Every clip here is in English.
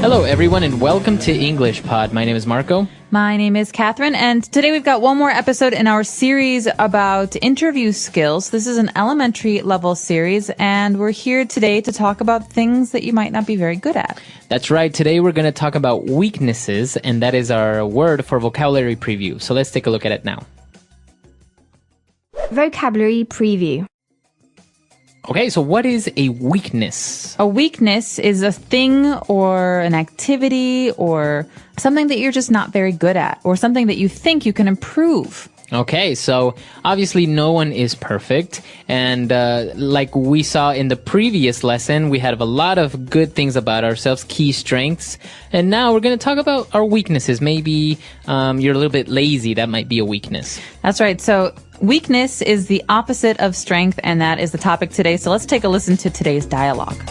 Hello, everyone, and welcome to EnglishPod. My name is Marco. My name is Catherine, and today we've got one more episode in our series about interview skills. This is an elementary level series, and we're here today to talk about things that you might not be very good at. That's right. Today we're going to talk about weaknesses, and that is our word for vocabulary preview. So let's take a look at it now. Vocabulary preview. Okay, so what is a weakness? A weakness is a thing or an activity or something that you're just not very good at or something that you think you can improve. Okay, so obviously no one is perfect, and like we saw in the previous lesson, we had a lot of good things about ourselves, key strengths, and now we're going to talk about our weaknesses. Maybe you're a little bit lazy. That might be a weakness. That's right. So weakness is the opposite of strength, and that is the topic today. So let's take a listen to today's dialogue.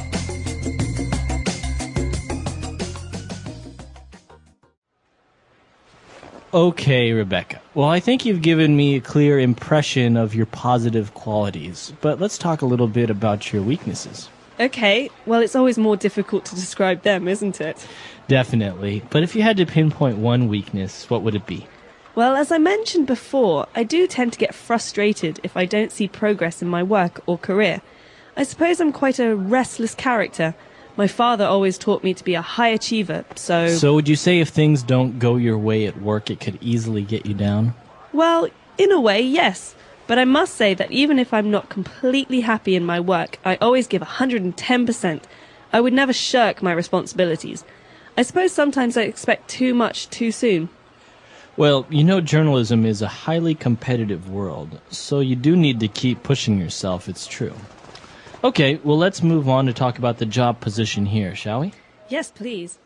Okay, Rebecca. Well, I think you've given me a clear impression of your positive qualities, but let's talk a little bit about your weaknesses. Okay, well, it's always more difficult to describe them, isn't it? Definitely. But if you had to pinpoint one weakness, what would it be? Well, as I mentioned before, I do tend to get frustrated if I don't see progress in my work or career. I suppose I'm quite a restless character. My father always taught me to be a high achiever, so... So would you say if things don't go your way at work, it could easily get you down? Well, in a way, yes. But I must say that even if I'm not completely happy in my work, I always give 110%. I would never shirk my responsibilities. I suppose sometimes I expect too much too soon. Well, you know journalism is a highly competitive world, so you do need to keep pushing yourself, it's true. Okay, well, let's move on to talk about the job position here, shall we? Yes, please.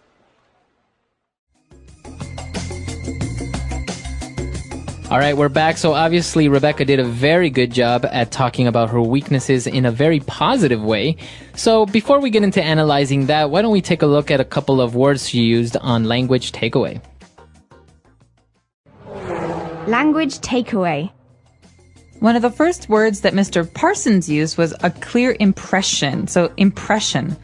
All right, we're back. So obviously, Rebecca did a very good job at talking about her weaknesses in a very positive way. So before we get into analyzing that, why don't we take a look at a couple of words she used on language takeaway? Language takeaway. One of the first words that Mr. Parsons used was a clear impression. So impression.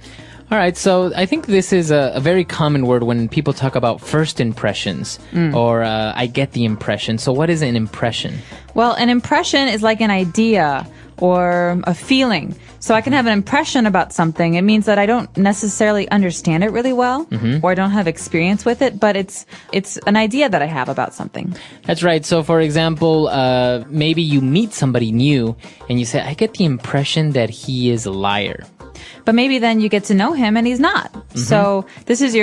All right, so I think this is a very common word when people talk about first impressions or I get the impression. So what is an impression? Well, an impression is like an idea or a feeling. So I can have an impression about something. It means that I don't necessarily understand it really well or I don't have experience with it, but it's an idea that I have about something. That's right. So for example, maybe you meet somebody new and you say, I get the impression that he is a liar. But maybe then you get to know him and he's not. So this is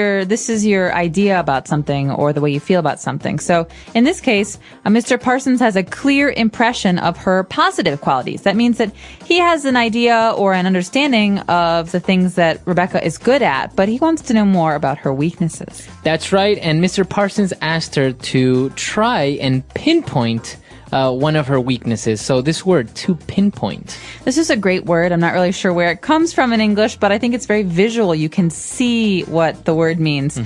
your idea about something or the way you feel about something. So in this case, Mr. Parsons has a clear impression of her positive qualities. That means that he has an idea or an understanding of the things that Rebecca is good at, but he wants to know more about her weaknesses. That's right. And Mr. Parsons asked her to try and pinpoint one of her weaknesses. So this word, to pinpoint. This is a great word. I'm not really sure where it comes from in English, but I think it's very visual. You can see what the word means.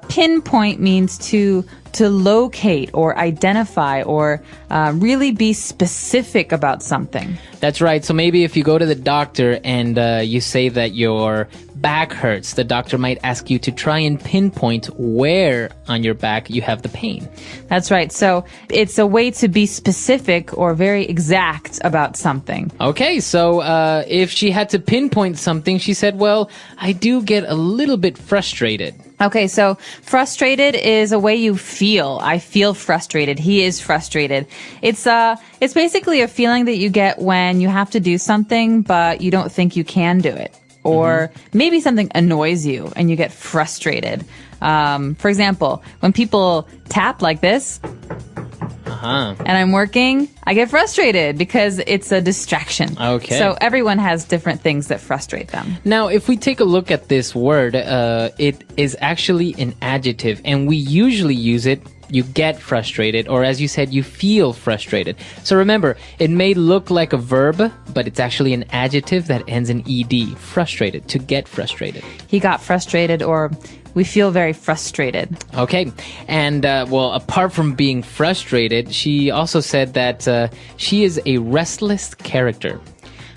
Pinpoint means to locate or identify or really be specific about something. That's right. So maybe if you go to the doctor and you say that your back hurts, the doctor might ask you to try and pinpoint where on your back you have the pain. That's right. So it's a way to be specific or very exact about something. Okay, so if she had to pinpoint something, she said, well, I do get a little bit frustrated. Okay, so frustrated is a way you feel. I feel frustrated. He is frustrated. It's basically a feeling that you get when you have to do something, but you don't think you can do it. Or maybe something annoys you and you get frustrated. For example, when people tap like this, and I'm working, I get frustrated because it's a distraction. Okay. So everyone has different things that frustrate them. Now, if we take a look at this word, it is actually an adjective, and we usually use it, you get frustrated, or as you said, you feel frustrated. So remember, it may look like a verb, but it's actually an adjective that ends in ed, frustrated, to get frustrated. He got frustrated, or we feel very frustrated. Okay. And, well, apart from being frustrated, she also said that she is a restless character.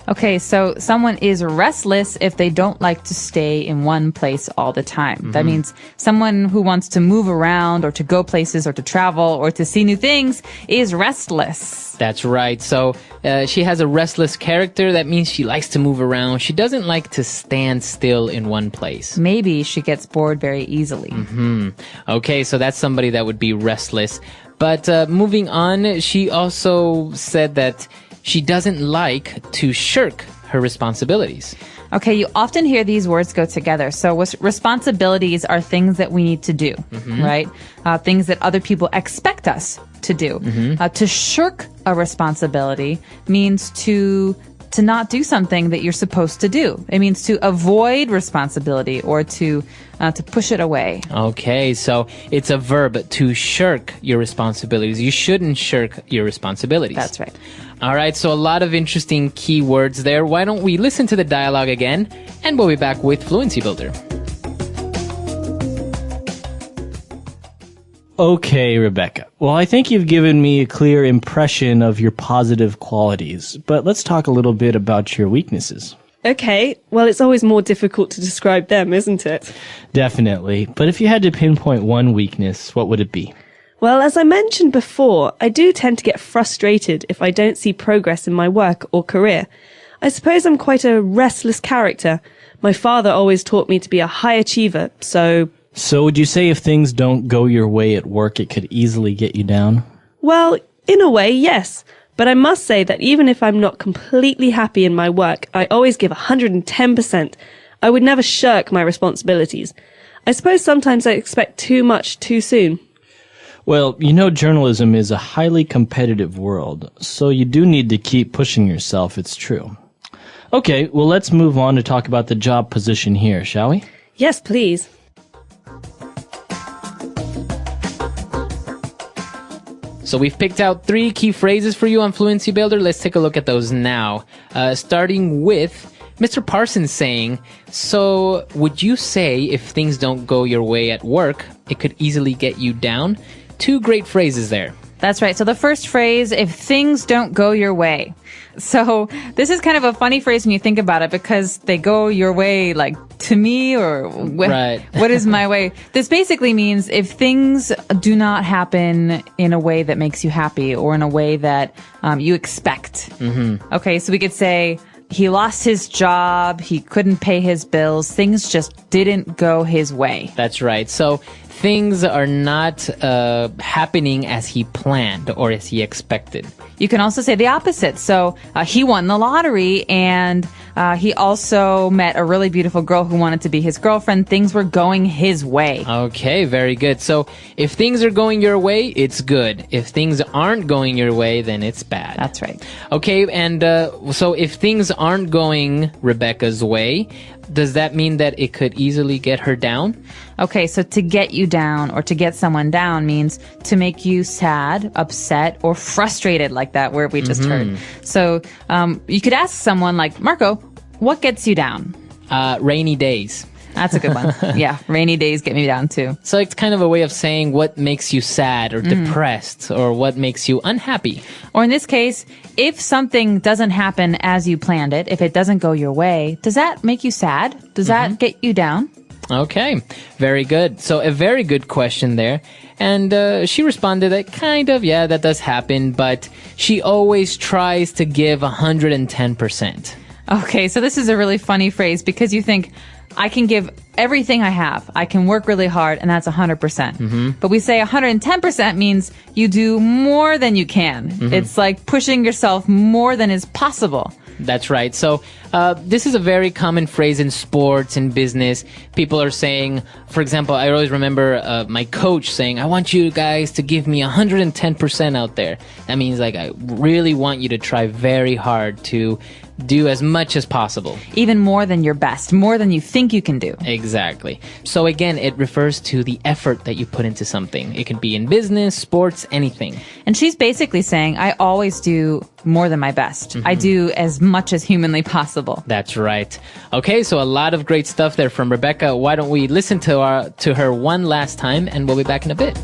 Okay, so someone is restless if they don't like to stay in one place all the time. That means someone who wants to move around or to go places or to travel or to see new things is restless. That's right. So she has a restless character. That means she likes to move around. She doesn't like to stand still in one place. Maybe she gets bored very easily. Okay, so that's somebody that would be restless. But moving on, she also said that she doesn't like to shirk her responsibilities. Okay, you often hear these words go together. So responsibilities are things that we need to do, right? Things that other people expect us to do. To shirk a responsibility means to not do something that you're supposed to do. It means to avoid responsibility or to push it away. Okay, so it's a verb, to shirk your responsibilities. You shouldn't shirk your responsibilities. That's right. All right, so a lot of interesting key words there. Why don't we listen to the dialogue again, and we'll be back with Fluency Builder. Okay, Rebecca. Well, I think you've given me a clear impression of your positive qualities, but let's talk a little bit about your weaknesses. Okay, well, it's always more difficult to describe them, isn't it? Definitely. But if you had to pinpoint one weakness, what would it be? Well, as I mentioned before, I do tend to get frustrated if I don't see progress in my work or career. I suppose I'm quite a restless character. My father always taught me to be a high achiever, so... So would you say if things don't go your way at work, it could easily get you down? Well, in a way, yes. But I must say that even if I'm not completely happy in my work, I always give 110%. I would never shirk my responsibilities. I suppose sometimes I expect too much too soon. Well, you know, journalism is a highly competitive world, so you do need to keep pushing yourself, it's true. Okay, well, let's move on to talk about the job position here, shall we? Yes, please. So we've picked out 3 key phrases for you on Fluency Builder. Let's take a look at those now. Starting with Mr. Parsons saying, so would you say if things don't go your way at work, it could easily get you down? 2 great phrases there. That's right. So the first phrase, if things don't go your way. So this is kind of a funny phrase when you think about it because they go your way like to me or Right. What is my way? This basically means if things do not happen in a way that makes you happy or in a way that you expect. Okay, so we could say he lost his job, he couldn't pay his bills, things just didn't go his way. That's right. So things are not happening as he planned or as he expected. You can also say the opposite. So he won the lottery and he also met a really beautiful girl who wanted to be his girlfriend. Things were going his way. Okay, very good. So if things are going your way, it's good. If things aren't going your way, then it's bad. That's right. Okay, and so if things aren't going Rebecca's way, does that mean that it could easily get her down? Okay, so to get you down or to get someone down means to make you sad, upset, or frustrated, like that word we just heard. So you could ask someone like, Marco, what gets you down? Rainy days. That's a good one. Yeah, rainy days get me down too. So it's kind of a way of saying what makes you sad or depressed or what makes you unhappy. Or in this case, if something doesn't happen as you planned it, if it doesn't go your way, does that make you sad? Does that get you down? Okay, very good. So a very good question there. And she responded that kind of, yeah, that does happen, but she always tries to give 110%. Okay, so this is a really funny phrase because you think, I can give everything I have. I can work really hard, and that's 100%. But we say 110% means you do more than you can. It's like pushing yourself more than is possible. That's right. So this is a very common phrase in sports and business. People are saying, for example, I always remember my coach saying, I want you guys to give me 110% out there. That means like I really want you to try very hard to do as much as possible. Even more than your best, more than you think you can do. Exactly. So again, it refers to the effort that you put into something. It can be in business, sports, anything. And she's basically saying, I always do more than my best. I do as much as humanly possible. That's right. Okay, so a lot of great stuff there from Rebecca. Why don't we listen to her one last time, and we'll be back in a bit.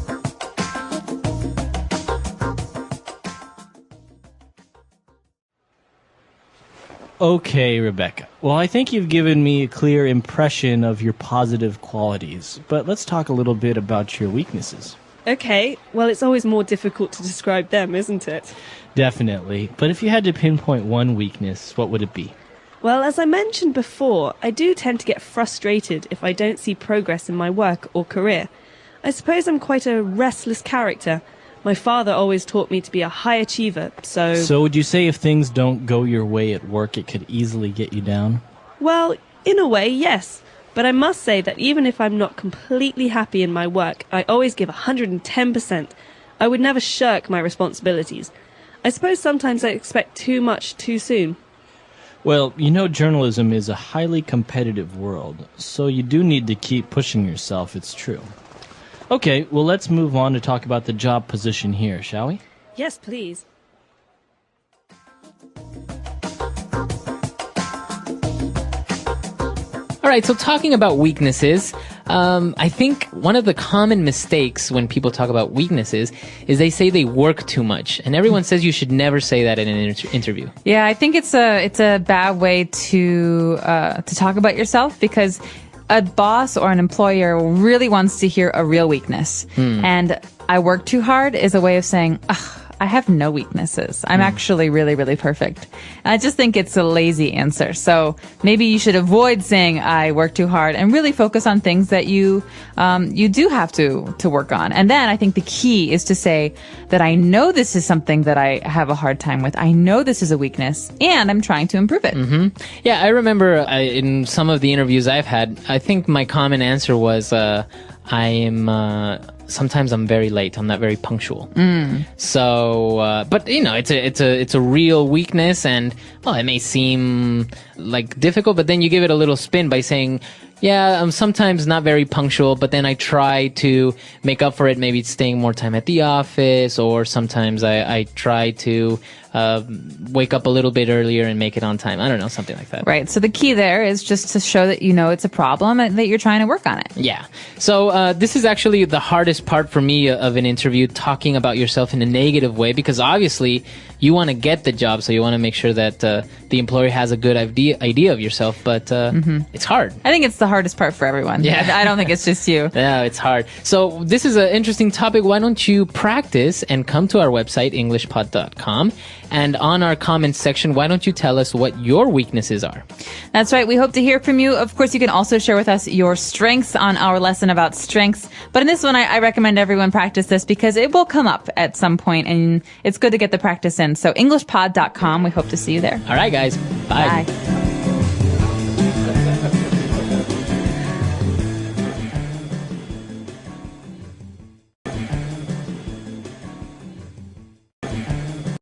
Okay, Rebecca. Well, I think you've given me a clear impression of your positive qualities, but let's talk a little bit about your weaknesses. Okay, well, it's always more difficult to describe them, isn't it? Definitely. But if you had to pinpoint one weakness, what would it be? Well, as I mentioned before, I do tend to get frustrated if I don't see progress in my work or career. I suppose I'm quite a restless character. My father always taught me to be a high achiever, so... So would you say if things don't go your way at work, it could easily get you down? Well, in a way, yes. But I must say that even if I'm not completely happy in my work, I always give 110%. I would never shirk my responsibilities. I suppose sometimes I expect too much too soon. Well, you know journalism is a highly competitive world, so you do need to keep pushing yourself, it's true. Okay, well let's move on to talk about the job position here, shall we? Yes, please. All right, so talking about weaknesses, I think one of the common mistakes when people talk about weaknesses is they say they work too much, and everyone says you should never say that in an interview. Yeah, I think it's a bad way to talk about yourself, because a boss or an employer really wants to hear a real weakness. And I work too hard is a way of saying, ugh, I have no weaknesses. I'm actually really, really perfect. And I just think it's a lazy answer. So maybe you should avoid saying I work too hard and really focus on things that you do have to work on. And then I think the key is to say that I know this is something that I have a hard time with. I know this is a weakness and I'm trying to improve it. Yeah, I remember in some of the interviews I've had, I think my common answer was, sometimes I'm very late. I'm not very punctual. So, but you know, it's a real weakness, and well, it may seem like difficult, but then you give it a little spin by saying, yeah, I'm sometimes not very punctual, but then I try to make up for it, maybe staying more time at the office, or sometimes I try to wake up a little bit earlier and make it on time. I don't know, something like that. Right. So the key there is just to show that you know it's a problem and that you're trying to work on it. Yeah. So this is actually the hardest part for me of an interview, talking about yourself in a negative way, because obviously you want to get the job, so you want to make sure that the employer has a good idea of yourself, but it's hard. I think it's the hardest part for everyone. Yeah. I don't think it's just you. No, it's hard. So this is an interesting topic. Why don't you practice and come to our website, EnglishPod.com, and on our comments section, why don't you tell us what your weaknesses are? That's right. We hope to hear from you. Of course, you can also share with us your strengths on our lesson about strengths. But in this one, I recommend everyone practice this because it will come up at some point, and it's good to get the practice in. So EnglishPod.com. We hope to see you there. All right, guys. Bye. Bye.